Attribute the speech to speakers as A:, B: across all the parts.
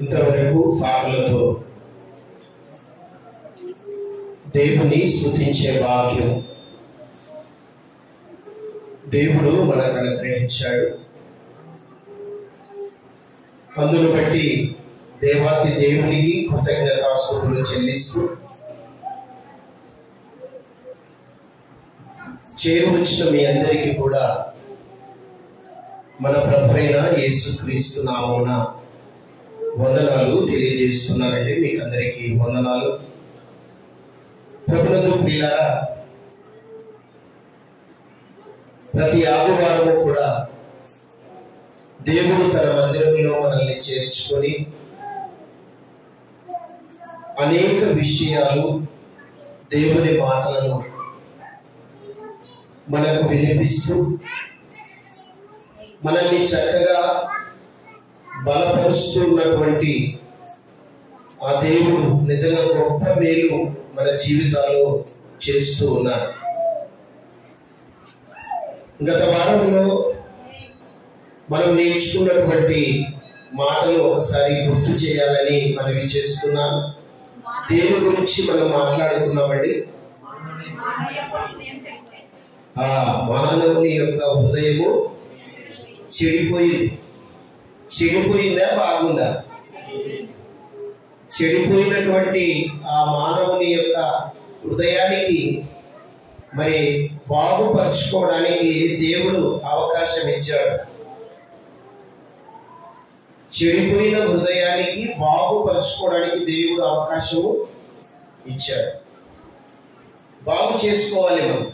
A: ఇంతవరకు పాటలతో దేవుని స్తుతించే భాగ్యం దేవుడు మనకు అనుగ్రహించాడు. అందును బట్టి దేవాతి దేవునికి కృతజ్ఞతాస్తుతులు చెల్లిస్తూ చేరువచ్చిన మీ అందరికీ కూడా మన ప్రభువైన యేసుక్రీస్తు నామమున వందనాలు తెలియజేస్తున్నానండి. మీకు అందరికీ వందనాలు. ప్రభునందు ప్రియులారా, ప్రతి ఆదివారము కూడా దేవుడు తన మందిరంలో మనల్ని చేర్చుకొని అనేక విషయాలు దేవుని మాటలను మనకు వినిపిస్తూ మనల్ని చక్కగా బలపరుస్తున్నటువంటి ఆ దేవుడు నిజంగా గొప్ప మేలు మన జీవితాల్లో చేస్తూ ఉన్నాడు. గత వారంలో మనం నేర్చుకున్నటువంటి మాటలు ఒకసారి గుర్తు చేయాలని మనవి చేస్తున్నాను. దేని గురించి మనం మాట్లాడుకున్నామండి? మానవుని యొక్క హృదయము చెడిపోయిందా బాగుందా? చెడిపోయినటువంటి ఆ మానవుని యొక్క హృదయానికి మరి బాగుపరుచుకోవడానికి దేవుడు అవకాశం ఇచ్చాడు. చెడిపోయిన హృదయానికి బాగుపరుచుకోవడానికి దేవుడు అవకాశము ఇచ్చాడు. బాగు చేసుకోవాలి మనం.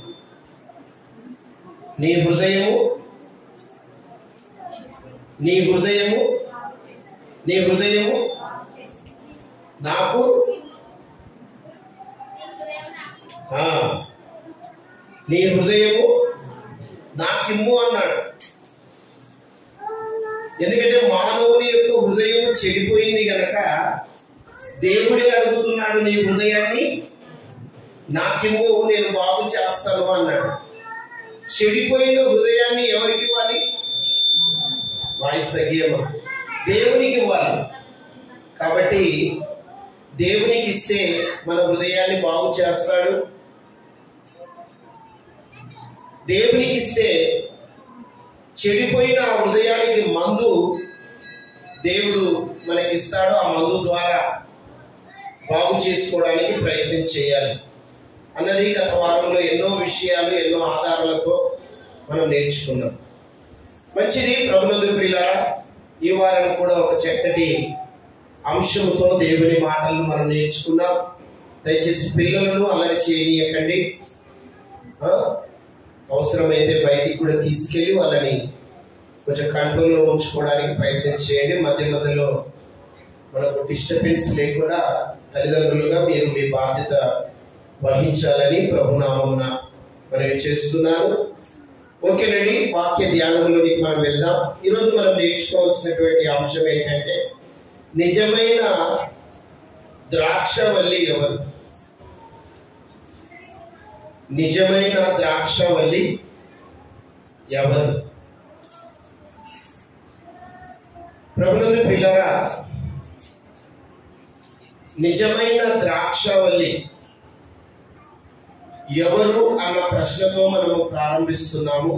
A: నీ హృదయము నాకు నీ హృదయము నాకిమ్ము అన్నాడు. ఎందుకంటే మానవుని యొక్క హృదయం చెడిపోయింది గనక దేవుడే అడుగుతున్నాడు, నీ హృదయాన్ని నాకిమ్ము, నేను బాగు చేస్తాను అన్నాడు. చెడిపోయిన హృదయాన్ని ఎవరికి ఇవ్వాలి? వాయిస్ తగ్గేమా? దేవునికి ఇవ్వాలి. కాబట్టి దేవునికి ఇస్తే మన హృదయాన్ని బాగు చేస్తాడు. దేవునికి ఇస్తే చెడిపోయిన హృదయానికి మందు దేవుడు మనకిస్తాడు. ఆ మందు ద్వారా బాగు చేసుకోవడానికి ప్రయత్నం చేయాలి అన్నది గత వారంలో ఎన్నో విషయాలు, ఎన్నో ఆధారాలతో మనం నేర్చుకున్నాం. మంచిది. ప్రభునందు ప్రియులారా, ఈ వారం కూడా ఒక చక్కటి అంశంతో దేవుని మాటలను మనం నేర్చుకుందాం. దయచేసి పిల్లలను అల్లరి చేయనీయకండి. అవసరమైతే బయటికి కూడా తీసుకెళ్ళి వాళ్ళని కొంచెం కంట్రోల్లో ఉంచుకోవడానికి ప్రయత్నం చేయండి. మధ్య మధ్యలో మనకు డిస్టర్బెన్స్ లేకుండా తల్లిదండ్రులుగా మీరు మీ బాధ్యత వహించాలని ప్రభునామమున మనం చేస్తున్నాను. ఓకేనండి, వాక్య ధ్యానంలోనికి మనం వెళ్దాం. ఈరోజు మనం నేర్చుకోవాల్సినటువంటి అంశం ఏంటంటే, నిజమైన ద్రాక్షవల్లి ఎవరు? నిజమైన ద్రాక్షవల్లి ఎవరు? ప్రభువుని పిల్లరా, నిజమైన ద్రాక్షవల్లి ఎవరు అన్న ప్రశ్నతో మనము ప్రారంభిస్తున్నాము.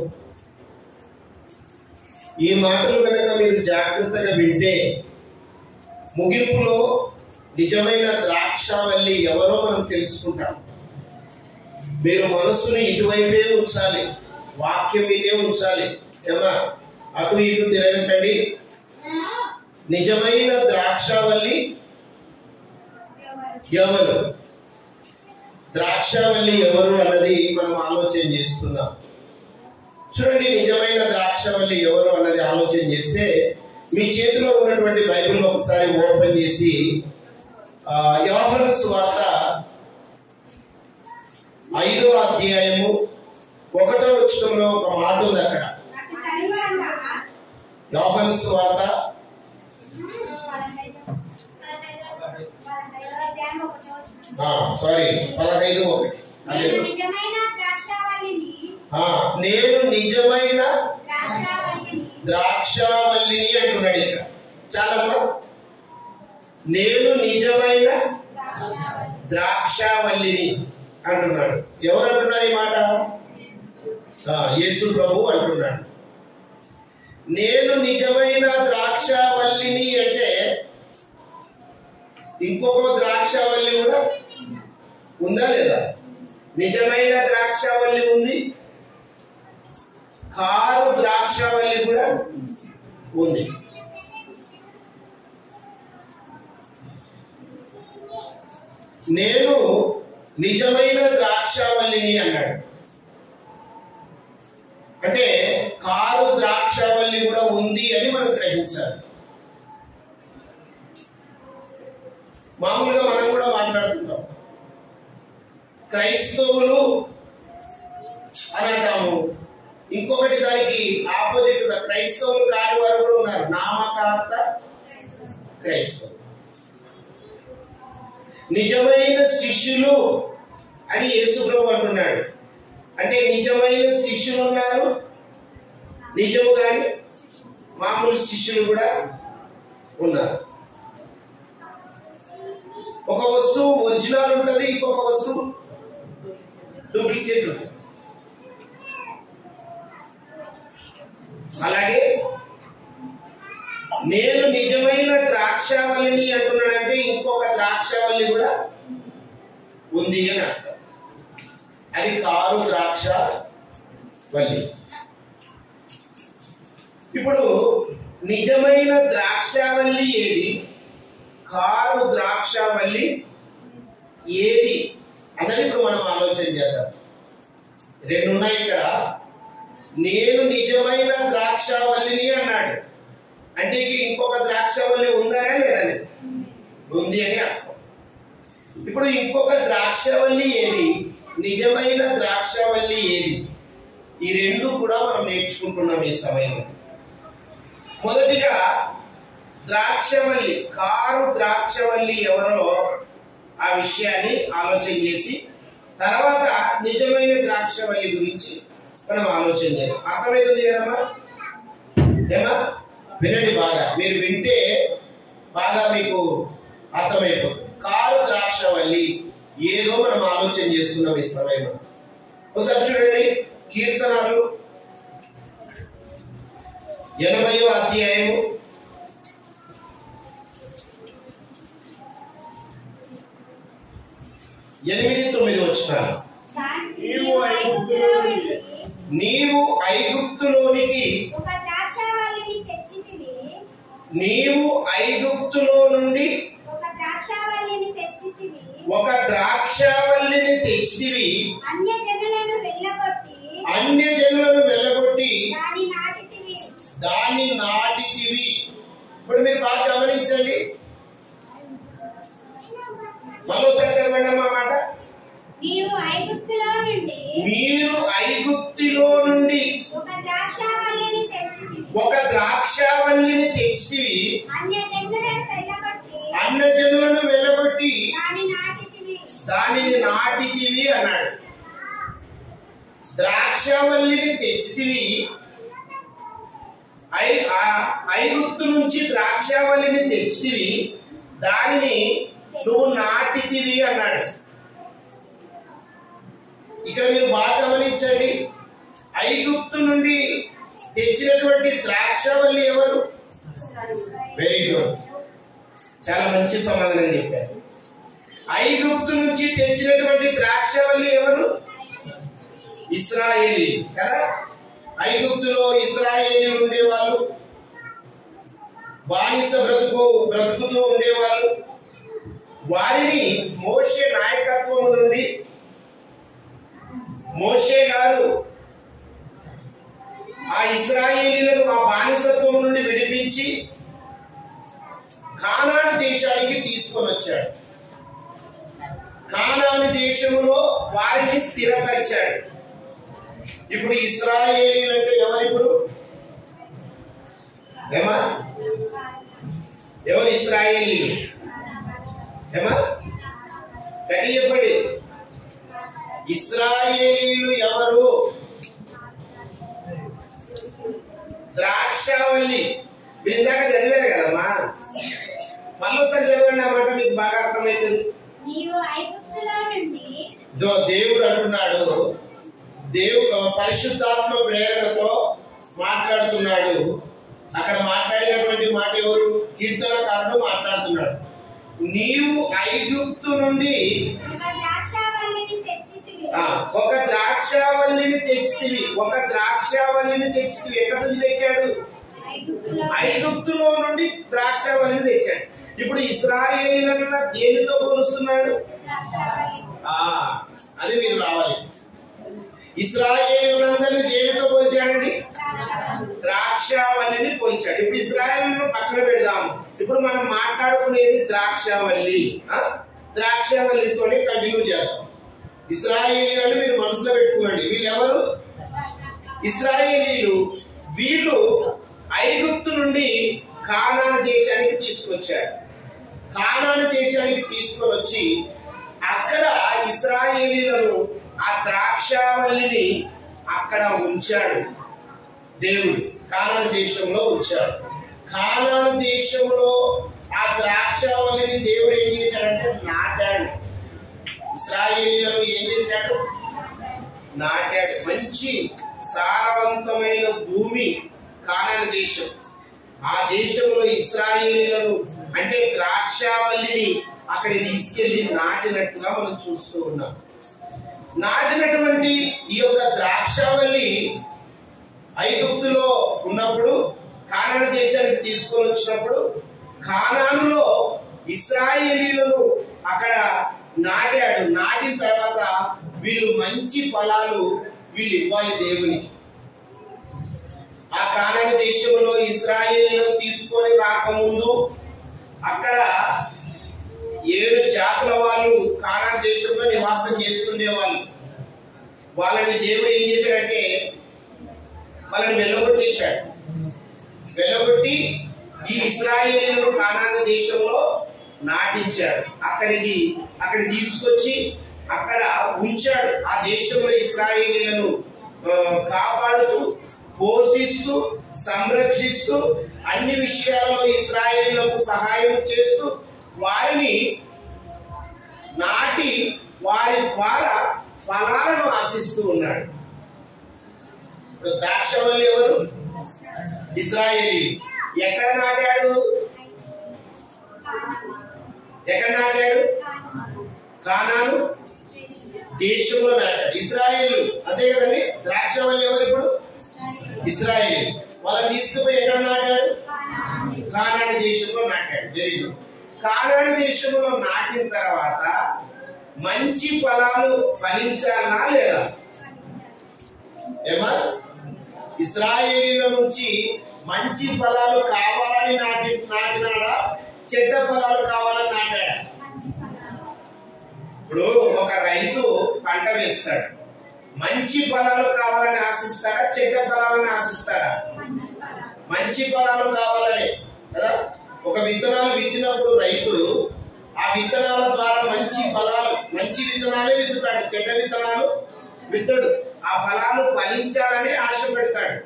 A: ఈ మాటలు కనుక మీరు జాగ్రత్తగా వింటే ముగింపులో నిజమైన ద్రాక్షవల్లి ఎవరో మనం తెలుసుకుంటాం. మీరు మనస్సును ఇటువైపే ఉంచాలి, వాక్యం మీదే ఉంచాలి. ఏమా, అటు ఇటు తిరగకండి. నిజమైన ద్రాక్షవల్లి ఎవరు? ద్రాక్షవల్లి ఎవరు అన్నది మనం ఆలోచన చేసుకుందాం. చూడండి, నిజమైన ద్రాక్షవల్లి ఎవరు అన్నది ఆలోచన చేస్తే మీ చేతిలో ఉన్నటువంటి బైబిల్ ఒకసారి ఓపెన్ చేసి యోహాను సువార్త 5వ అధ్యాయము 1వ వచనంలో ఒక మాట ఉంది. అక్కడ యోహాను సువార్త 15:1. నేను నిజమైన ద్రాక్షావల్లిని అంటున్నాడు ఇక్కడ. చాలమ్మా, నేను నిజమైన ద్రాక్షావల్లిని అంటున్నాడు. ఎవరు అంటున్నారు ఈ మాట? యేసు ప్రభు అంటున్నాడు. నేను నిజమైన ద్రాక్షావల్లిని అంటే ఇంకొక ద్రాక్షావల్లి కూడా ఉందా లేదా? నిజమైన ద్రాక్షావల్లి ఉంది, కారు ద్రాక్షావల్లి కూడా ఉంది. నేను నిజమైన ద్రాక్షావల్లిని అన్నాడు. అంటే కారు ద్రాక్షావల్లి కూడా ఉంది అని మనం గ్రహించాలి. మామూలుగా మనం కూడా మాట్లాడుతుంటాం, క్రైస్తవులు అని అంటాము. ఇంకొకటి దానికి ఆపోజిట్ క్రైస్తవులు కాని వారు కూడా ఉన్నారు, నామకార్థ క్రైస్తవులు. నిజమైన శిష్యులు అని యేసు ప్రభు అంటున్నాడు. అంటే నిజమైన శిష్యులు ఉన్నారు, నిజము కాని మామూలు శిష్యులు కూడా ఉన్నారు. ఒక వస్తువు ఒరిజినల్ ఉంటుంది, ఇంకొక వస్తువు డూప్లికేట్ ఉంటుంది. అలాగే నేను నిజమైన ద్రాక్షావల్లిని అంటున్నాడంటే ఇంకొక ద్రాక్షావల్లి కూడా ఉంది అని అర్థం. అది కారు ద్రాక్షావల్లి. ఇప్పుడు నిజమైన ద్రాక్షావల్లి ఏది, కారు ద్రాక్షావల్లి ఏది అన్నది ఇప్పుడు మనం ఆలోచన చేద్దాం. రెండు ఉన్నాయి ఇక్కడ. నేను నిజమైన ద్రాక్షావల్లిని అన్నాడు అంటే ఇంకొక ద్రాక్షావల్లి ఉందనే లేదని? ఉంది అని అర్థం. ఇప్పుడు ఇంకొక ద్రాక్షావల్లి ఏది, నిజమైన ద్రాక్షావల్లి ఏది? ఈ రెండు కూడా మనం నేర్చుకుంటున్నాం ఈ సమయంలో. మొదటిగా ద్రాక్షవల్లి, కారు ద్రాక్షవల్లి ఎవరో ఆ విషయాన్ని ఆలోచన చేసి తర్వాత నిజమైన ద్రాక్షవల్లి గురించి మనం ఆలోచన చేయాలి. అర్థమవుతుంది కదమ్మా? ఏమా వినండి బాగా, మీరు వింటే బాగా మీకు అర్థమైపోతుంది. కారు ద్రాక్షవల్లి ఏదో మనం ఆలోచన చేస్తున్నాం ఈ సమయంలో. ఒకసారి చూడండి, కీర్తనలు 80వ అధ్యాయము 8-9 వచనాలు. నీవు ఐగుప్తులోనికి నీవు ఐగుప్తులో నుండి ఒక ద్రాక్షావల్లిని తెచ్చితివి, అన్యజనులను వెళ్ళగొట్టి దాన్ని నాటితివి. ఇప్పుడు మీరు బాగా గమనించండి, మరోసారి చదవండి అమ్మా మాట. మీరు ఐగుప్తులో నుండి ఒక ద్రాక్షావల్లిని తెచ్చితివి, అన్యజనులను వెళ్ళగొట్టి దానిని నాటితివి అన్నాడు. ద్రాక్షావల్లిని తెచ్చితివి, ఐగుప్తు నుంచి ద్రాక్షావల్లిని తెచ్చితివి, దానిని నువ్వు నాటితివి అన్నాడు. ఇక్కడ మీరు బాగా గమనించండి, ఐగుప్తు నుండి తెచ్చినటువంటి ద్రాక్షావల్లి ఎవరు? వెరీ గుడ్, చాలా మంచి సమాధానం చెప్పారు. ఐగుప్తు నుంచి తెచ్చినటువంటి ద్రాక్షావల్లి ఎవరు? ఇశ్రాయేలీ కదా. ఐగుప్తులో ఇశ్రాయేలీలు ఉండేవాళ్ళు, బానిస బ్రతుకుతూ ఉండేవాళ్ళు. వారిని మోషే నాయకత్వం నుండి మోషే గారు ఆ ఇశ్రాయేలీలను ఆ బానిసత్వం నుండి విడిపించి కానాను దేశానికి తీసుకొని వచ్చాడు. కానాను దేశంలో వారిని స్థిరపరిచాడు. ఇప్పుడు ఇశ్రాయేలీలు అంటే ఎవరు? ఇప్పుడు ఏమా ఎవరు ఇశ్రాయేలీలు? ఏమా గట్టి చెప్పండి, ఇశ్రాయేలీలు ఎవరు? ద్రాక్ష ద్రాక్షావల్లి. మీరు ఇందాక చదివారు కదమ్మా, మళ్ళొకసారి చదవండి అన్నమాట, మీకు బాగా అర్థమవుతుంది. దేవుడు అంటున్నాడు, దేవుడు పరిశుద్ధాత్మ ప్రేరణతో మాట్లాడుతున్నాడు. అక్కడ మాట్లాడినటువంటి మాట ఎవరు? కీర్తనకారుడు మాట్లాడుతున్నాడు. నీవు ఐగుప్తు నుండి ఒక ద్రాక్షావల్లిని తెచ్చితివి. ఒక ద్రాక్షావల్లిని తెచ్చితివి. ఎక్కడి నుంచి తెచ్చాడు? ఐగుప్తులో నుండి ద్రాక్షావల్లిని తెచ్చాడు. ఇప్పుడు ఇశ్రాయేలీయులను దేనితో పోలుస్తున్నాడు? అది మీరు రావాలి. ఇశ్రాయేలీయులందరినీ దేనితో పోల్చాడండి? ద్రాక్షావల్లిని పోల్చాడు. ఇప్పుడు ఇశ్రాయేలీయులను పక్కన పెడదాము. ఇప్పుడు మనం మాట్లాడుకునేది ద్రాక్షావల్లి. ద్రాక్షావల్లితోనే కంటిన్యూ చేద్దాం. ఇశ్రాయేలీయులను మీరు మనసులో పెట్టుకోండి. వీళ్ళు ఎవరు? ఇశ్రాయేలీయులు. వీళ్ళు ఐగుప్తు నుండి కానాను దేశానికి తీసుకొచ్చారు. కానాను దేశానికి తీసుకొని వచ్చి అక్కడ ఇశ్రాయేలీయులను ఆ ద్రాక్షావల్లిని అక్కడ ఉంచాడు దేవుడు. కానాను దేశంలో ఉంచాడు. కానాను దేశంలో ఆ ద్రాక్షావల్లిని దేవుడు ఏం చేశాడంటే నాటాడు. ఇశ్రాయేలీయులను ఏం చేశాడు? నాటాడు. మంచి సారవంతమైన భూమి కానాను దేశం. ఆ దేశంలో ఇశ్రాయేలీయులను అంటే ద్రాక్షావల్లిని అక్కడ తీసుకెళ్లి నాటినట్టుగా మనం చూస్తూ ఉన్నాం. నాటినటువంటి ఈ యొక్క ద్రాక్షావల్లి ఐగుప్తులో ఉన్నప్పుడు కానాను దేశానికి తీసుకొని వచ్చినప్పుడు కానానులో ఇశ్రాయేలీయులను అక్కడ నాటాడు. నాటిన తర్వాత వీళ్ళు మంచి ఫలాలు వీళ్ళు ఇవ్వాలి దేవునికి. ఆ కానాను దేశంలో ఇశ్రాయేలీయులను తీసుకొని రాకముందు అక్కడ 7 జాతుల వాళ్ళు కానాను దేశంలో నివాసం చేస్తుండేవాళ్ళు. వాళ్ళని దేవుడు ఏం చేశాడంటే వాళ్ళని వెళ్ళగొట్టేశాడు. వెళ్ళగొట్టి ఈ ఇశ్రాయేలీయులను కానాను దేశంలో నాటించాడు. అక్కడ తీసుకొచ్చి అక్కడ ఉంచాడు. ఆ దేశంలో ఇశ్రాయేలీయులను కాపాడుతూ, పోషిస్తూ, సంరక్షిస్తూ, అన్ని విషయాల్లో ఇశ్రాయేలీయులకు సహాయం చేస్తూ వారిని నాటి వారి ద్వారా ఫలాలను ఆశిస్తూ ఉన్నాడు. ద్రాక్షవల్లి ఎవరు? ఇశ్రాయేలీయులు. ఎక్కడ నాటాడు? ఎక్కడ నాటాడు? కానాను దేశంలో నాటాడు. ఇశ్రాయేలీయులు అంతే కదండి. ద్రాక్షవల్లి ఎవరు? ఇప్పుడు ఇశ్రాయేలీయులు. వాళ్ళని తీసుకుపోయి ఎక్కడ నాటాడు? కానాను దేశంలో నాటాడు. Very good. కానాను దేశంలో నాటిన తర్వాత మంచి ఫలాలు ఫలించాలా లేదా? ఏమా? ఇశ్రాయేలీయుల నుంచి మంచి ఫలాలు కావాలని నాటినాడా? చెడ్డ ఫలాలు కావాలని నాటాడా? ఇప్పుడు ఒక రైతు పంట వేస్తాడు. మంచి ఫలాలు కావాలని ఆశిస్తాడా? చెడ్డ ఫలాలని ఆశిస్తాడా? మంచి ఫలాలు కావాలని కదా. ఒక విత్తనాలు విత్తినప్పుడు రైతు ఆ విత్తనాల ద్వారా మంచి ఫలాలు, మంచి విత్తనాలే విత్తుతాడు. చెడ్డ విత్తనాలు విత్తడు. ఆ ఫలాలు ఫలించాలని ఆశపడతాడు.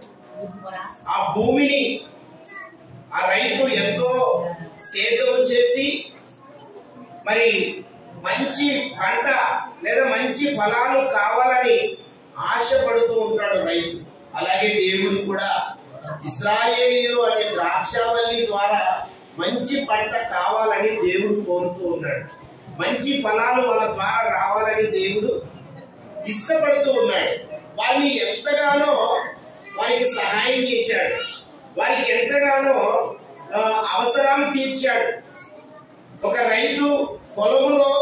A: ఆ భూమిని ఆ రైతు ఎంతో సేద్యం చేసి మరి మంచి పంట లేదా మంచి ఫలాలు కావాలని ఆశపడుతూ ఉంటాడు రైతు. అలాగే దేవుడు కూడా ఇశ్రాయేలీయులు అనే ద్రాక్షావల్లి ద్వారా మంచి పంట కావాలని దేవుడు కోరుతూ ఉన్నాడు. మంచి ఫలాలు వాళ్ళ ద్వారా రావాలని దేవుడు ఇష్టపడుతూ ఉన్నాడు. వారిని ఎంతగానో వారికి సహాయం చేశాడు. వారికి ఎంతగానో అవసరాలు తీర్చాడు. ఒక రైతు పొలములో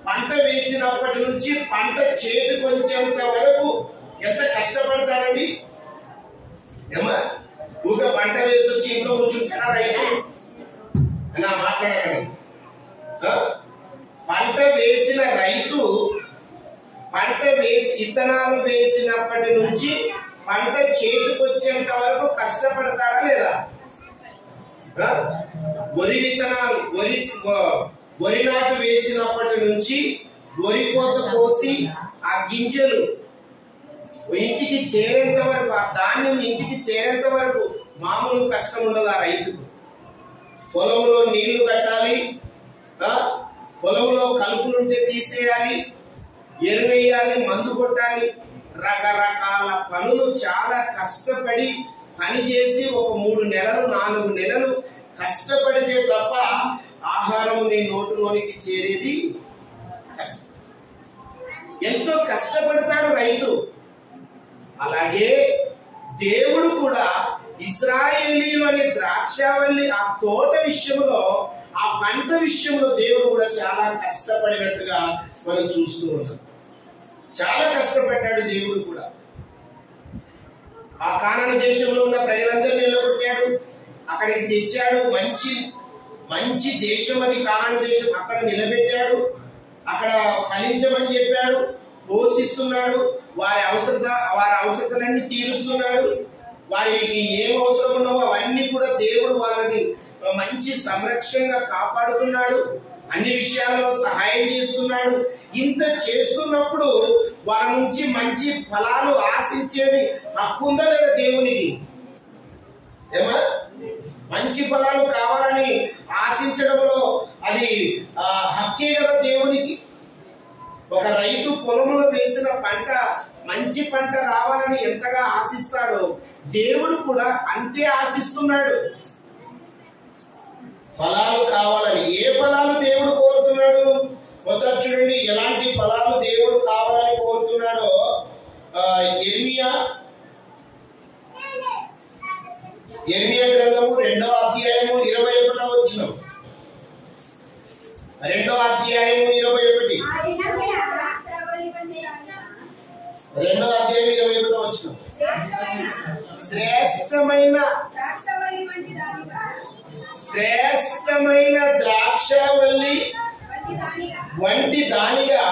A: పంట వేసినప్పటి నుంచి పంట చేతికొచ్చేంత వరకు ఎంత కష్టపడతాడండి? ఏమా? ఊక పంట వేసి వచ్చి ఇంట్లో కూర్చుంటారా రైతు? నా మాట్లాడకండి. పంట వేసిన రైతు పంట వేసి విత్తనాలు వేసినప్పటి నుంచి పంట చేతికొచ్చేంత వరకు కష్టపడతాడా లేదా? వరి విత్తనాలు వరి నాటు వేసినప్పటి నుంచి వరి కోత కోసి ఆ గింజలు ఇంటికి చేరేంత వరకు, ఆ ధాన్యం ఇంటికి చేరేంత వరకు మామూలు కష్టం ఉండదు ఆ రైతుకు. పొలంలో నీళ్లు కట్టాలి, పొలంలో కలుపులుంటే తీసేయాలి, ఎరువేయాలి, మందు కొట్టాలి, రకరకాల పనులు చాలా కష్టపడి పనిచేసి ఒక 3 నెలలు 4 నెలలు కష్టపడితే తప్ప ఆహారం నీ నోటిలోనికి చేరేది కష్టం. ఎంతో కష్టపడతాడు రైతు. అలాగే దేవుడు కూడా ఇశ్రాయేలీయులు అనే ద్రాక్షావల్లి ఆ తోట విషయంలో, ఆ పంట విషయంలో దేవుడు కూడా చాలా కష్టపడినట్టుగా మనం చూస్తూ ఉన్నాం. చాలా కష్టపడ్డాడు దేవుడు కూడా. ఆ కానాను దేశంలో ఉన్న ప్రజలందరినీ నిలబెట్టాడు, అక్కడికి తెచ్చాడు. మంచి దేశం అది కానాను దేశం. అక్కడ నిలబెట్టాడు, అక్కడ ఫలించమని చెప్పాడు, పోషిస్తున్నాడు, వారి అవసరతలన్నీ తీరుస్తున్నాడు. వారికి ఏం అవసరం ఉన్నావో అవన్నీ కూడా దేవుడు వాళ్ళని మంచి సంరక్షణగా కాపాడుతున్నాడు, అన్ని విషయాల్లో సహాయం చేస్తున్నాడు. ఇంత చేస్తున్నప్పుడు వారి నుంచి మంచి ఫలాలు ఆశించేది హక్కు ఉందా లేదా దేవునికి? ఏమా మంచి ఫలాలు కావాలని ఆశించడంలో అది హక్కే కదా దేవునికి. ఒక రైతు పొలంలో వేసిన పంట మంచి పంట రావాలని ఎంతగా ఆశిస్తాడో దేవుడు కూడా అంతే ఆశిస్తున్నాడు. ఫలాలు కావాలని. ఏ ఫలాలు దేవుడు కోరుతున్నాడు ఒకసారి చూడండి. ఎలాంటి ఫలాలు దేవుడు కావాలని కోరుతున్నాడో యిర్మీయా గ్రంథము 2వ అధ్యాయము 21వ వచనం. 2వ అధ్యాయము 21. 2వ అధ్యాయం 21వ వచనం. శ్రేష్టమైన ద్రాక్షవల్లి వంటి దానిగా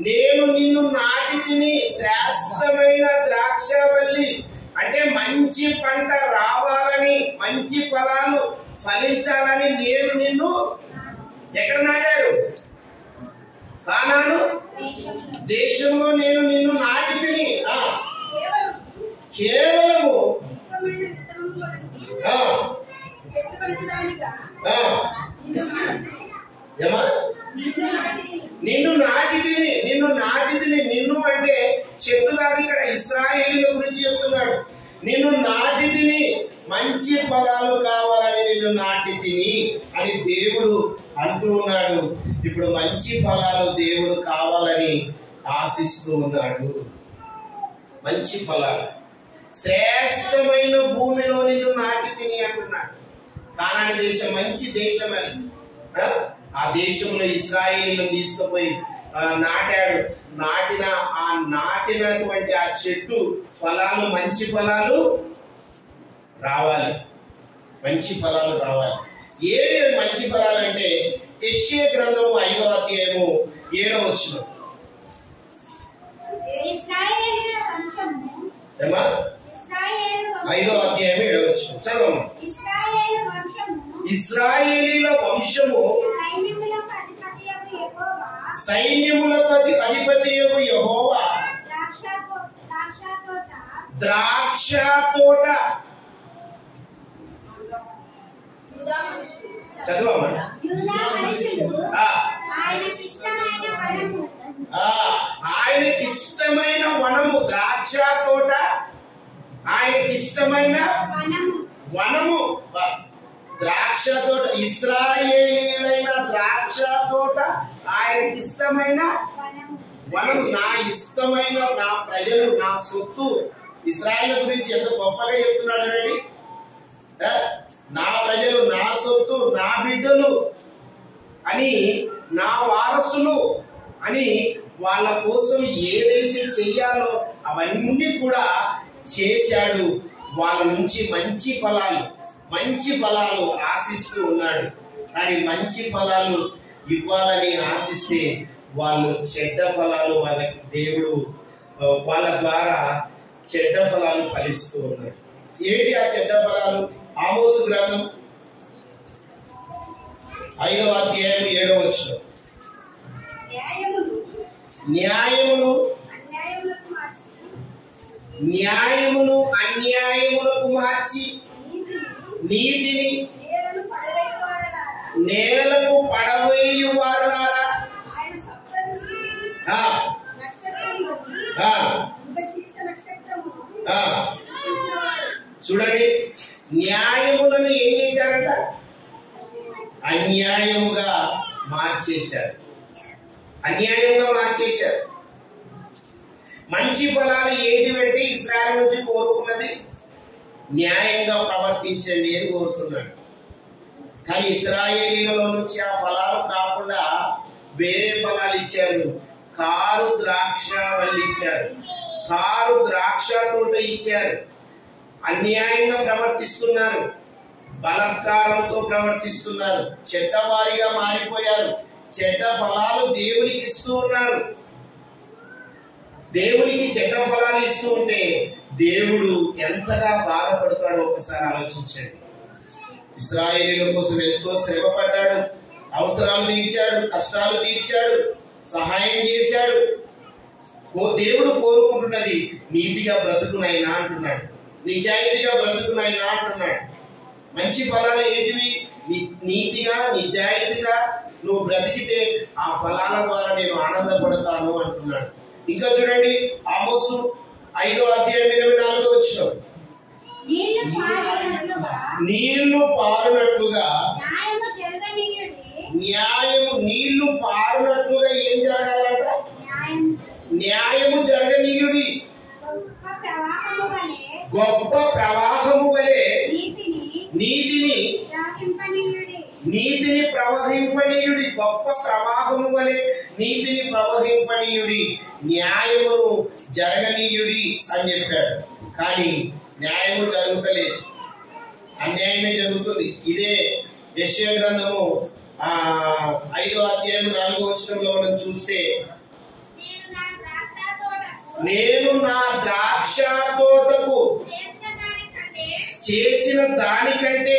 A: నేను నిన్ను నాటి తిని. శ్రేష్టమైన ద్రాక్షవల్లి అంటే మంచి పంట రావాలని, మంచి ఫలాలు ఫలించాలని నేను నిన్ను ఎక్కడ నాటాడు? కానాను దేశంలో నేను నిన్ను నాటి తిని. కేవలము నిన్ను నాటి తిని. నిన్ను అంటే చెట్టు కాదు, ఇక్కడ ఇశ్రాయేలీయుల గురించి చెప్తున్నాడు. నిన్ను నాటి తిని, మంచి ఫలాలు కావాలని నిన్ను నాటి తిని అని దేవుడు అంటూ ఉన్నాడు. ఇప్పుడు మంచి ఫలాలు దేవుడు కావాలని ఆశిస్తూ ఉన్నాడు. మంచి ఫలాలు, శ్రేష్టమైన భూమిలో నిన్ను నాటి తిని అంటున్నాడు. కానాను దేశం మంచి దేశం అది. ఆ దేశంలో ఇశ్రాయేలీయులను తీసుకుపోయి నాటాడు. నాటినటువంటి ఆ చెట్టు ఫలాలు, మంచి ఫలాలు రావాలి. మంచి ఫలాలు రావాలి. ఏవి మంచి ఫలాలు అంటే యెషయా గ్రంథము 5వ అధ్యాయము 7వ వచనం. 5వ అధ్యాయం 7వ వచనం చదవమ్మా. ఇశ్రాయేలీయుల వంశము సైన్యములపతి అధిపతియగు యెహోవా ద్రాక్ష తోట. చదవమ్మా. ఆయనకిష్టమైన వనము, ద్రాక్ష తోట, ఆయనకిష్టమైన వనము, ద్రాక్ష తోట. ఇశ్రాయేలీయులైన ద్రాక్ష తోట, ఆయనకిష్టమైన వనము. నా ఇష్టమైన నా ప్రజలు, నా సొత్తు. ఇశ్రాయేలు గురించి ఎంత గొప్పగా చెప్తున్నాడు అండి. నా ప్రజలు, నా సొత్తు, నా బిడ్డలు అని, నా వారసులు అని వాళ్ళ కోసం ఏదైతే చెయ్యాలో అవన్నీ కూడా చేశాడు. వాళ్ళ నుంచి మంచి ఫలాలు ఆశిస్తూ ఉన్నాడు. కానీ మంచి ఫలాలు ఇవ్వాలని ఆశిస్తే వాళ్ళు చెడ్డ ఫలాలు, వాళ్ళకి దేవుడు వాళ్ళ ద్వారా చెడ్డ ఫలాలు ఫలిస్తూ ఉన్నారు. ఏంటి ఆ చెడ్డ ఫలాలు? ఆమోసు గ్రంథం 5వ అధ్యాయం 7వ వచనం. న్యాయమును న్యాయమును అన్యాయములకు మార్చి నీతిని నేలకు పడవేయువారులారా. చూడండి, న్యాయములను ఏం చేశారంట? అన్యాయముగా మార్చేశారు. అన్యాయంగా మార్చేశారు. మంచి ఫలాలు ఏంటివంటే ఇశ్రాయేలు నుంచి కోరుకున్నది న్యాయంగా ప్రవర్తించండి అని కోరుతున్నాడు. కానీ ఇశ్రాయేలీలలో నుంచి ఆ ఫలాలు కాకుండా వేరే ఫలాలు ఇచ్చారు. కారు ద్రాక్ష వల్లి ఇచ్చారు, కారు ద్రాక్ష తోట ఇచ్చారు. అన్యాయంగా ప్రవర్తిస్తున్నారు, బలాత్కారంతో ప్రవర్తిస్తున్నారు, చెడ్డవారిగా మారిపోయారు. చెడ్డ ఫలాలు దేవునికి ఇస్తూ ఉన్నారు. దేవునికి చెడ్డ ఫలాలు ఇస్తూ ఉంటే దేవుడు ఎంతగా బాధపడతాడో ఒకసారి ఆలోచించండి. ఇశ్రాయేలీల కోసం ఎంతో శ్రమ పడ్డాడు, అవసరాలు తీర్చాడు, కష్టాలు తీర్చాడు, సహాయం చేశాడు. దేవుడు కోరుకుంటున్నది నీతిగా బ్రతుకునైనా అంటున్నాడు, నిజాయితీగా బ్రతుకునైనా అంటున్నాడు. మంచి ఫలాలు ఏంటివి? నీతిగా నిజాయితీగా నువ్వు బ్రతికితే ఆ ఫలాల ద్వారా నేను ఆనందపడతాను అంటున్నాడు. ఇంకా చూడండి, ఆమోసు 5:24 నీళ్లు పారునట్లుగా నీళ్లు పారునట్లుగా ఏం జరగాలంట? న్యాయము జరగనీయుడి. గొప్ప ప్రవాహము వలె నీతిని ప్రవహింపనీయుడి. గొప్ప ప్రవాహము వలె నీతిని ప్రవహింపనీయుడి, న్యాయమును జరగనీయుడి అని చెప్పాడు. కానీ న్యాయము జరుగుతలేదు, అన్యాయమే జరుగుతుంది. ఇదే యెషయా గ్రంథము 5:4 మనం చూస్తే, నేను నా ద్రాక్ష తోటకు చేసిన దానికంటే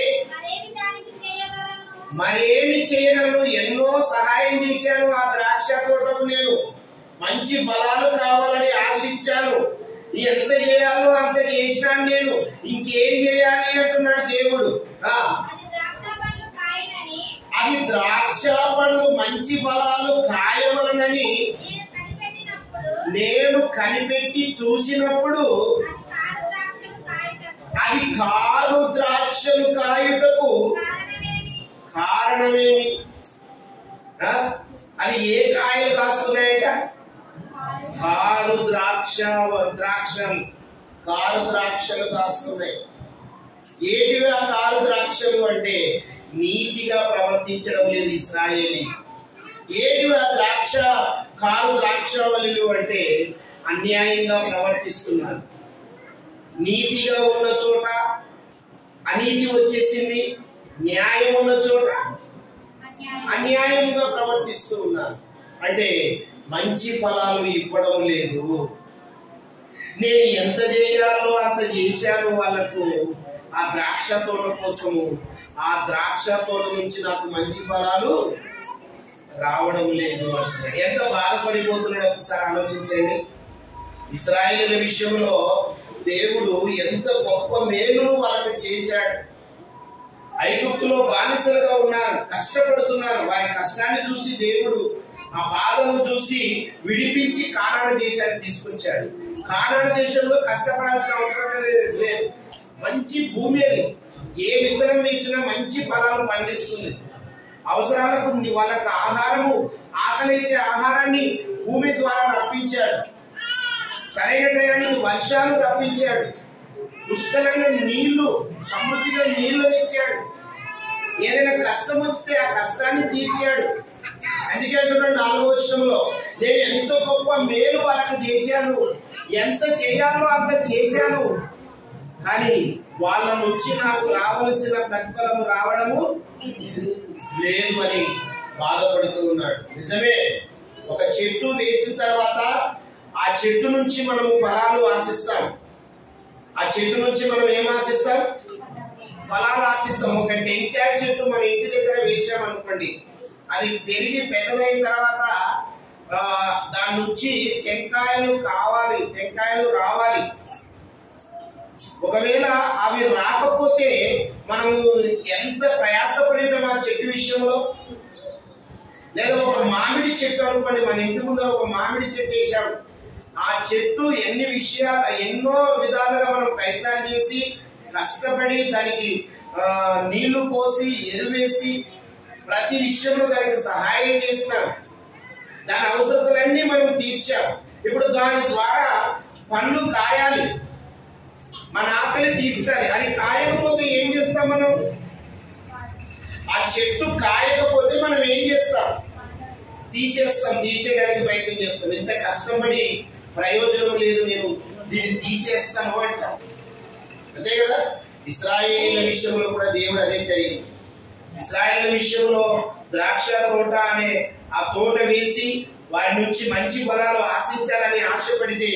A: మరేమి చేయగలను? ఎన్నో సహాయం చేశాను ఆ ద్రాక్ష తోటకు. నేను మంచి ఫలాలు కావాలని ఆశించాను, ఎంత చేయాలో అంత చేసినాను, నేను ఇంకేం చేయాలి అంటున్నాడు దేవుడు. అది ద్రాక్ష పండ్లు మంచి ఫలాలు కాయవలనని నేను కనిపెట్టి చూసినప్పుడు అది కారు ద్రాక్షలు కాయుటకు కారణమేమి? అది ఏ కాయలు కాస్తున్నాయంట? కారు ద్రాక్షలు కాస్తున్నాయి. ఏటివి ఆ కారు ద్రాక్షలు అంటే నీతిగా ప్రవర్తించడం లేదు ఇశ్రాయేలీ. ఏటివి ఆ కారు ద్రాక్షవల్లులు అంటే అన్యాయంగా ప్రవర్తిస్తున్నారు. నీతిగా ఉన్న చోట అనీతి వచ్చేసింది, న్యాయం ఉన్న చోట అన్యాయంగా ప్రవర్తిస్తూ ఉన్నారు. అంటే మంచి ఫలాలు ఇవ్వడం లేదు. నేను ఎంత చేయాలో అంత చేశాను వాళ్ళకు, ఆ ద్రాక్ష తోట కోసము. ఆ ద్రాక్ష తోట నుంచి నాకు మంచి ఫలాలు రావడం లేదు అంటున్నాడు. ఎంత బాధపడిపోతున్నాడు ఒకసారి ఆలోచించండి. ఇశ్రాయేలీయుల విషయంలో దేవుడు ఎంత గొప్ప మేలును వాళ్ళకి చేశాడు. ఐగుప్తులో బానిసలుగా ఉన్నారు, కష్టపడుతున్నారు. వారి కష్టాన్ని చూసి దేవుడు ఆ బాధను చూసి విడిపించి కానాను దేశానికి తీసుకొచ్చాడు. కానాను దేశంలో కష్టపడాల్సిన అవసరం లేదు. మంచి భూమి అది, ఏ విత్తనం వేసినా మంచి ఫలాలు పండిస్తుంది. అవసరాలకు వాళ్ళకు ఆహారము, ఆకలైతే ఆహారాన్ని భూమి ద్వారా రప్పించాడు. సరైన టయానికి వర్షాలు రప్పించాడు. పుష్కలంగా నీళ్లు, సమృద్ధిగా నీళ్లను ఇచ్చాడు. ఏదైనా కష్టం వస్తే ఆ కష్టాన్ని తీర్చాడు. అందుకే 4వ వచనంలో నేను ఎంతో గొప్ప మేలు వాళ్ళకు చేశాను, ఎంత చేయాలో అంత చేశాను, కానీ వాళ్ళ నుంచి నాకు రావలసిన ప్రతిఫలము రావడము లేదు అని బాధపడుతూ ఉన్నాడు. నిజమే, ఒక చెట్టు వేసిన తర్వాత ఆ చెట్టు నుంచి మనము ఫలాలు ఆశిస్తాం. ఆ చెట్టు నుంచి మనం ఏం ఆశిస్తాం? ఫలాలు ఆశిస్తాం. ఒక టెంకాయ చెట్టు మన ఇంటి దగ్గర వేసామనుకోండి, అది పెరిగి పెద్దదైన తర్వాత దాని నుంచి టెంకాయలు రావాలి. ఒకవేళ అవి రాకపోతే మనము ఎంత ప్రయాసపడినా ఆ చెట్టు విషయంలో, లేదా ఒక మామిడి చెట్టు అనుకోండి, మన ఇంటి ముందు ఒక మామిడి చెట్టు వేసాము, ఆ చెట్టు ఎన్నో విధాలుగా మనం ప్రయత్నాలు చేసి కష్టపడి దానికి నీళ్లు పోసి ఎరువేసి ప్రతి విషయంలో దానికి సహాయం చేసినాం, దాని అవసరతలన్నీ మనం తీర్చాం. ఇప్పుడు దాని ద్వారా పండ్లు కాయాలి, మన ఆకలి తీర్చాలి. అది కాయకపోతే ఏం చేస్తాం మనం? ఆ చెట్టు కాయకపోతే మనం ఏం చేస్తాం? తీసేయడానికి ప్రయత్నం చేస్తాం. ఎంత కష్టపడి ప్రయోజనం లేదు, నేను దీన్ని తీసేస్తాను అంటాం. అంతే కదా? ఇశ్రాయేలీయుల విషయంలో కూడా దేవుడు అదే జరిగింది. ఇశ్రాయేలీయుల విషయంలో ద్రాక్ష తోట అనే ఆ తోట వేసి వారి నుంచి మంచి ఫలాలు ఆశించాలని ఆశపడితే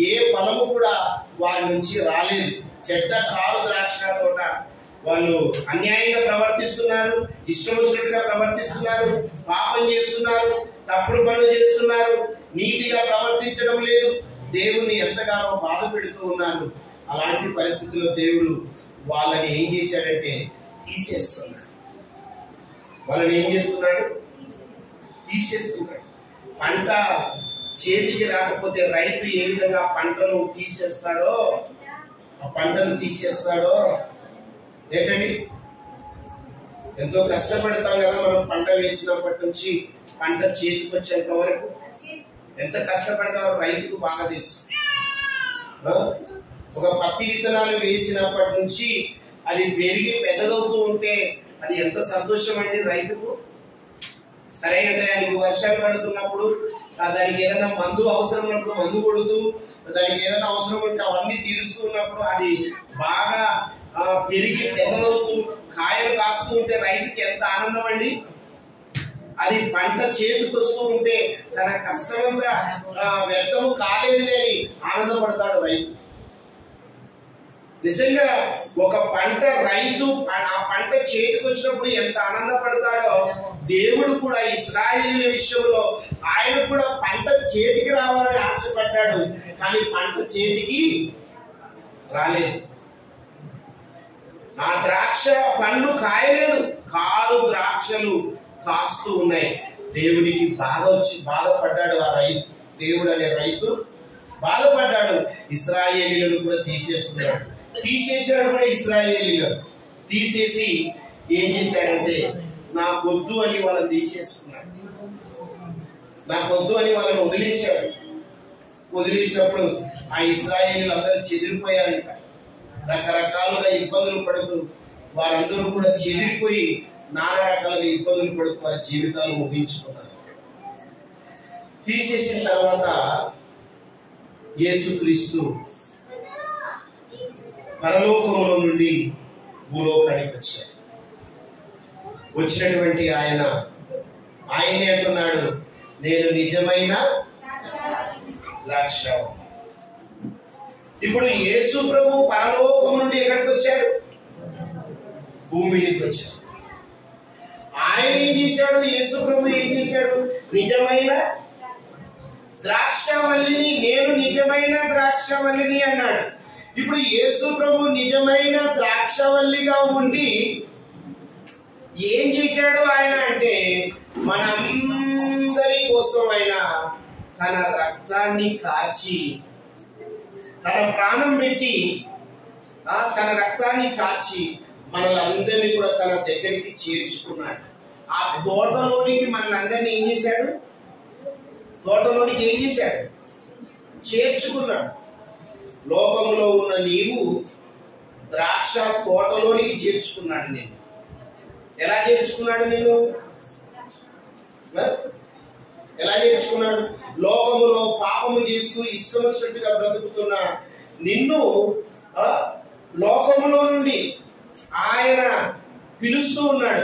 A: ఏ ఫలము కూడా వారి నుంచి రాలేదు. చెడ్డ కాడు ద్రాక్ష తోట. వాళ్ళు అన్యాయంగా ప్రవర్తిస్తున్నారు, ఇష్టం వచ్చినట్టుగా ప్రవర్తిస్తున్నారు, పాపం చేస్తున్నారు, తప్పుడు పనులు చేస్తున్నారు, నీతిగా ప్రవర్తించడం లేదు, దేవుని ఎంతగానో బాధ పెడుతూ ఉన్నారు. అలాంటి పరిస్థితుల్లో దేవుడు వాళ్ళని ఏం చేశాడంటే తీసేస్తున్నాడు. వాళ్ళని ఏం చేస్తున్నాడు? తీసేస్తున్నాడు. పంట చేతికి రాకపోతే రైతు ఏ విధంగా పంటను తీసేస్తాడో, ఆ పంటను తీసేస్తాడో ఏంటండి, ఎంతో కష్టపడతాం కదా మనం. పంట వేసినప్పటి నుంచి పంట చేతికి వచ్చేంత వరకు ఎంత కష్టపడతామో రైతుకు బాగా తెలుసు. ఒక పత్తి విత్తనాలు వేసినప్పటి నుంచి అది పెరిగి పెద్దదవుతూ ఉంటే అది ఎంత సంతోషం అండి రైతుకు. సరైన టయానికి వర్షాలు పడుతున్నప్పుడు దానికి ఏదైనా మందు అవసరం ఉన్నప్పుడు మందు కొడుతూ, దానికి ఏదైనా అవసరం ఉంటే అవన్నీ తీరుస్తూ ఉన్నప్పుడు అది బాగా పెరిగి పెద్దదవుతూ కాయలు కాస్తూ ఉంటే రైతుకి ఎంత ఆనందం అండి. అది పంట చేతికి వస్తూ ఉంటే తన కష్టమంతా వ్యర్థము కాలేదు అని ఆనందపడతాడు రైతు. నిజంగా ఒక పంట రైతు ఆ పంట చేతికి వచ్చినప్పుడు ఎంత ఆనందపడతాడో దేవుడు కూడా ఇశ్రాయేలీయుల విషయంలో ఆయన కూడా పంట చేతికి రావాలని ఆశపడ్డాడు, కానీ పంట చేతికి రాలేదు. ఆ ద్రాక్ష పండు కాయలేదు, కాడు ద్రాక్షలు కాస్తూ ఉన్నాయి. దేవుడికి బాధ వచ్చి బాధపడ్డాడు ఆ రైతు. దేవుడు అనే రైతు బాధపడ్డాడు. ఇశ్రాయేలీయులను కూడా తీసేస్తున్నాడు. తీసేశాడు కూడా ఇశ్రాయేలీయులను. తీసేసి ఏం చేశాడంటే నాకొద్దు అని వాళ్ళని తీసేసుకున్నాడు. నాకొద్దు అని వాళ్ళని వదిలేశాడు. వదిలేసినప్పుడు ఆ ఇశ్రాయేలీయులు అందరూ చెదిరిపోయారు. రకరకాలుగా ఇబ్బందులు పడుతూ వారందరూ కూడా చెదిరిపోయి నానా రకాలుగా ఇబ్బందులు పడుతూ వారి జీవితాలు ముగించుకున్నారు. తీసేసిన తర్వాత యేసుక్రీస్తు పరలోకములో నుండి భూలోకానికి వచ్చాడు. వచ్చినటువంటి ఆయనే అంటున్నాడు, నేను నిజమైన ద్రాక్ష. ఇప్పుడు యేసు ప్రభు పరలోకం నుండి ఎక్కడికి వచ్చాడు? భూమికి వచ్చాడు. ఆయన ఏం చేశాడు? యేసు ప్రభు ఏం చేశాడు? నిజమైన ద్రాక్షవల్లిని, నేను నిజమైన ద్రాక్షవల్లిని అన్నాడు. ఇప్పుడు యేసు ప్రభు నిజమైన ద్రాక్షవల్లిగా ఉండి ఏం చేశాడు ఆయన అంటే, మనందరి కోసం ఆయన తన రక్తాన్ని కాచి, తన ప్రాణం పెట్టి తన రక్తాన్ని కాచి మనలందరినీ కూడా తన దగ్గరికి చేర్చుకున్నాడు. ఆ తోటలోనికి మనలందరినీ ఏం చేశాడు? తోటలోనికి ఏం చేశాడు? చేర్చుకున్నాడు. లోకంలో ఉన్న నీవు ద్రాక్ష తోటలోనికి చేర్చుకున్నాడు. నేను ఎలా చేర్చుకున్నాడు? నేను ఎలా చేర్చుకున్నాడు? లోకములో పాపము చేస్తూ ఇష్టం వచ్చినట్టుగా బ్రతుకుతున్న నిన్ను లోకములో నుండి ఆయన పిలుస్తూ ఉన్నాడు.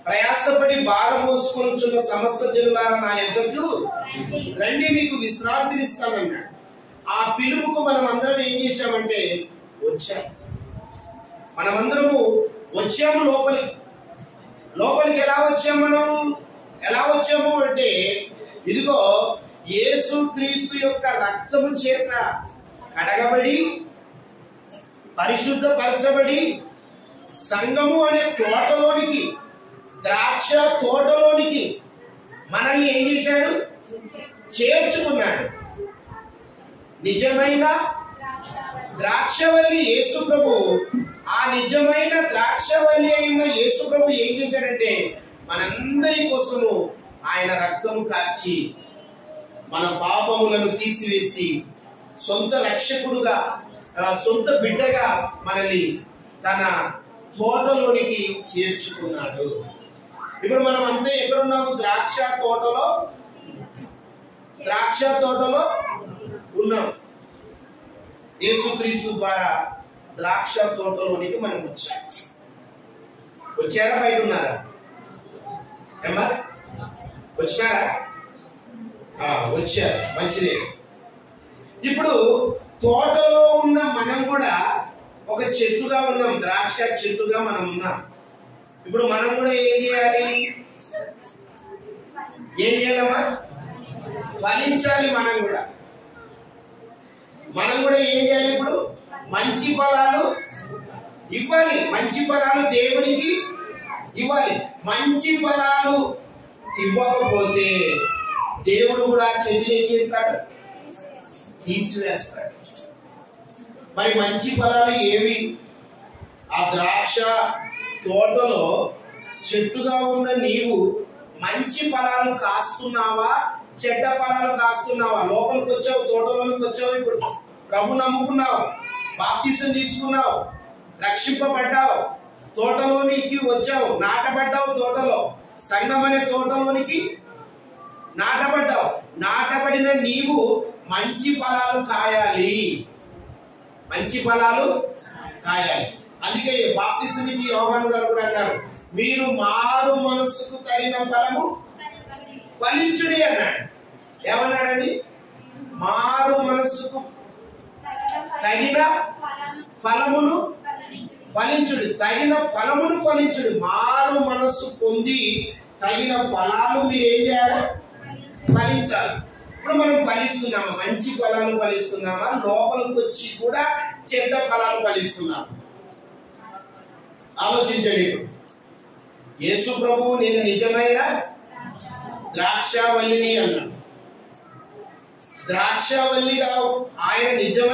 A: ప్రయాసపడి భారం మోసుకొనుచున్న సమస్త జనులారా నా యొద్దకు రండి, మీకు విశ్రాంతినిస్తానన్నాడు. ఆ పిలుపుకు మనం అందరం ఏం చేశామంటే వచ్చాము. మనమందరము వచ్చాము లోపలికి ఎలా వచ్చాము? మనం ఎలా వచ్చాము అంటే, ఇదిగో యేసు క్రీస్తు యొక్క రక్తము చేత కడగబడి పరిశుద్ధపరచబడి సంఘము అనే తోటలోనికి, ద్రాక్ష తోటలోనికి మనల్ని ఏం చేశాడు? చేర్చుకున్నాడు. నిజమైన ద్రాక్షవల్లి యేసు ప్రభు. ఆ నిజమైన ద్రాక్షవల్లి అయిన యేసు ప్రభు ఏం చేశాడంటే మనందరి కోసము ఆయన రక్తము కార్చి మన పాపములను తీసివేసి సొంత రక్షకుడుగా, సొంత బిడ్డగా మనల్ని తన తోటలోనికి చేర్చుకున్నాడు. ఇప్పుడు మనం అంతే ఎక్కడున్నాము? ద్రాక్ష తోటలో ఉన్నాం. యేసుక్రీస్తు ద్వారా ద్రాక్ష తోటలోనికి మనం వచ్చారా? బయట ఉన్నారా? ఏమ్మా వచ్చినారా? వచ్చారు, మంచిదే. ఇప్పుడు తోటలో ఉన్న మనం కూడా ఒక చెట్టుగా ఉన్నాం, ద్రాక్ష చెట్టుగా మనం ఉన్నాం. ఇప్పుడు మనం కూడా ఏం చేయాలి? ఏం చేయాలమ్మా? ఫలించాలి. మనం కూడా ఏం చేయాలి? ఇప్పుడు మంచి ఫలాలు ఇవ్వాలి. మంచి ఫలాలు దేవునికి ఇవ్వాలి. మంచి ఫలాలు ఇవ్వకపోతే దేవుడు కూడా చెట్టుని ఏం చేస్తాడు? తీసివేస్తాడు. మరి మంచి ఫలాలు ఏవి? ఆ ద్రాక్ష తోటలో చెట్టుగా ఉన్న నీవు మంచి ఫలాలు కాస్తున్నావా, చెడ్డ ఫలాలు కాస్తున్నావా? లోపలికి వచ్చావు, తోటలోనికి వచ్చావు, ఇప్పుడు ప్రభు నమ్ముకున్నావు, బాప్తిసం తీసుకున్నావు, రక్షింపబడ్డావు, తోటలోనికి వచ్చావు, నాటబడ్డావు. తోటలో సంఘం అనే తోటలోనికి నాటబడ్డావు. నాటబడిన నీవు మంచి ఫలాలు కాయాలి. మంచి ఫలాలు కాయాలి. అందుకే బాప్తిసం ఇచ్చి యోహాను గారు కూడా అన్నారు, మీరు మారు మనస్సుకు తగిన ఫలము ఫలించుడి అన్నాడు. ఏమన్నాడండి? మారు మనస్సుకు తగిన ఫలమును ఫలించుడు. తగిన ఫలమును ఫలించుడు. మారు మనస్సు పొంది తగిన ఫలాలు మీరు ఏం చేయాలి? ఫలించాలి. ఇప్పుడు మనం ఫలిస్తున్నామా? మంచి ఫలాలు ఫలిస్తున్నామా? లోపలికి వచ్చి కూడా చెడ్డ ఫలాలు ఫలిస్తున్నామా? ఆలోచించండి. యేసు ప్రభువు నేను నిజమైన ద్రాక్షవల్లిని అన్నాడు. ద్రాక్షవల్లిగా ఆయన నిజమైన